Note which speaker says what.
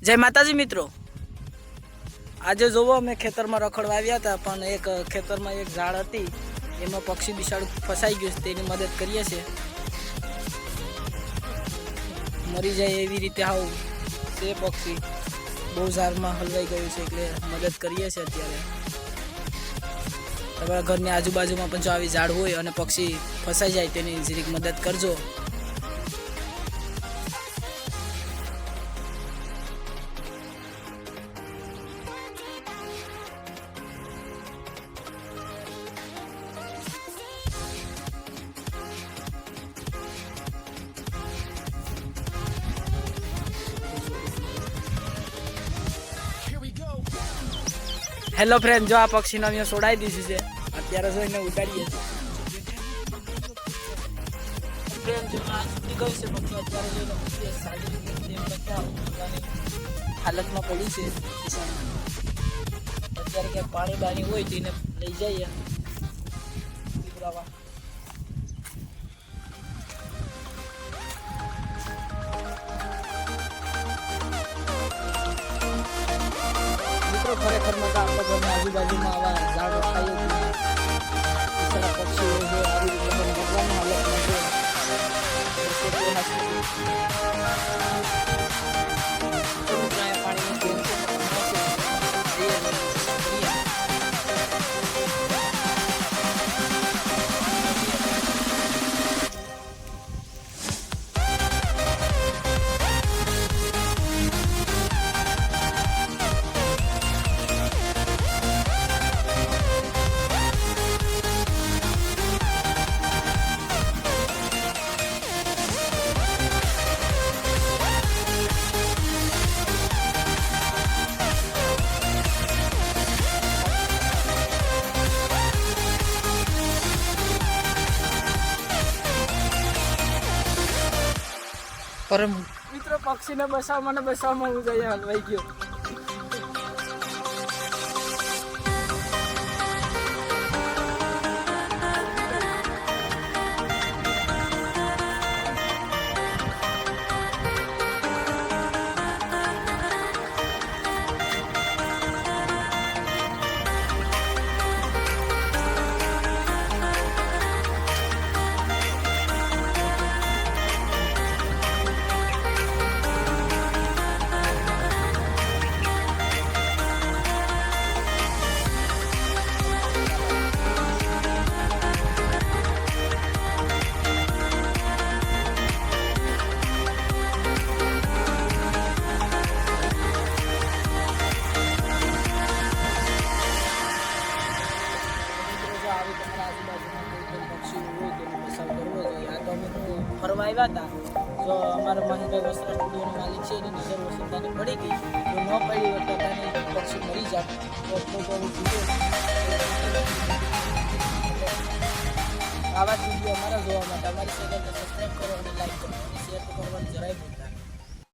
Speaker 1: જય માતાજી મિત્રો, આજે જોવો અમે ખેતરમાં રખડવા આવ્યા હતા, પણ એક ખેતરમાં એક ઝાડ હતી એમાં પક્ષી બિસાડું ફસાઈ ગયું છે, તેની મદદ કરીએ છીએ. મરી જાય એવી રીતે આવ તે પક્ષી બહુ ઝાડમાં હલવાઈ ગયું છે, એટલે મદદ કરીએ છીએ. અત્યારે તમારા ઘરની આજુબાજુમાં પણ જો આવી ઝાડ હોય અને પક્ષી ફસાઈ જાય તેની જરીક મદદ કરજો. હેલો ફ્રેન્ડ, જો આ પક્ષીને અમે છોડાવી દીધું છે, અત્યારે જોઈને ઉડાડીએ હાલતમાં પડી છે. અત્યારે ક્યાંક પાણી બાણી હોય તો એને લઈ જઈએ. ખરેખરમાં તો આપણા ઘરની આજુબાજુમાં આવા ઝાડ રખાય પક્ષીઓ છે, આવી રીતે ભગવાનની હાલતમાં પરમ મિત્રો પક્ષીને બસાવવામાં હું જઈએ હલવાઈ ગયો. ફરવા આવ્યા હતા, જો અમારા મહેશભાઈ વસ્ત્ર સ્ટુડિયોનો માલિક છે, એની નજર વસંતાની પડી ગઈ, જો ન પડી હોય તો પક્ષી મરી જાય. તો આવા જ વિડીયો અમારા જોવા માટે અમારી ચેનલને સબસ્ક્રાઈબ કરો અને લાઈક કરો અને શેર તો કરવાનું જરાય ભૂલતા.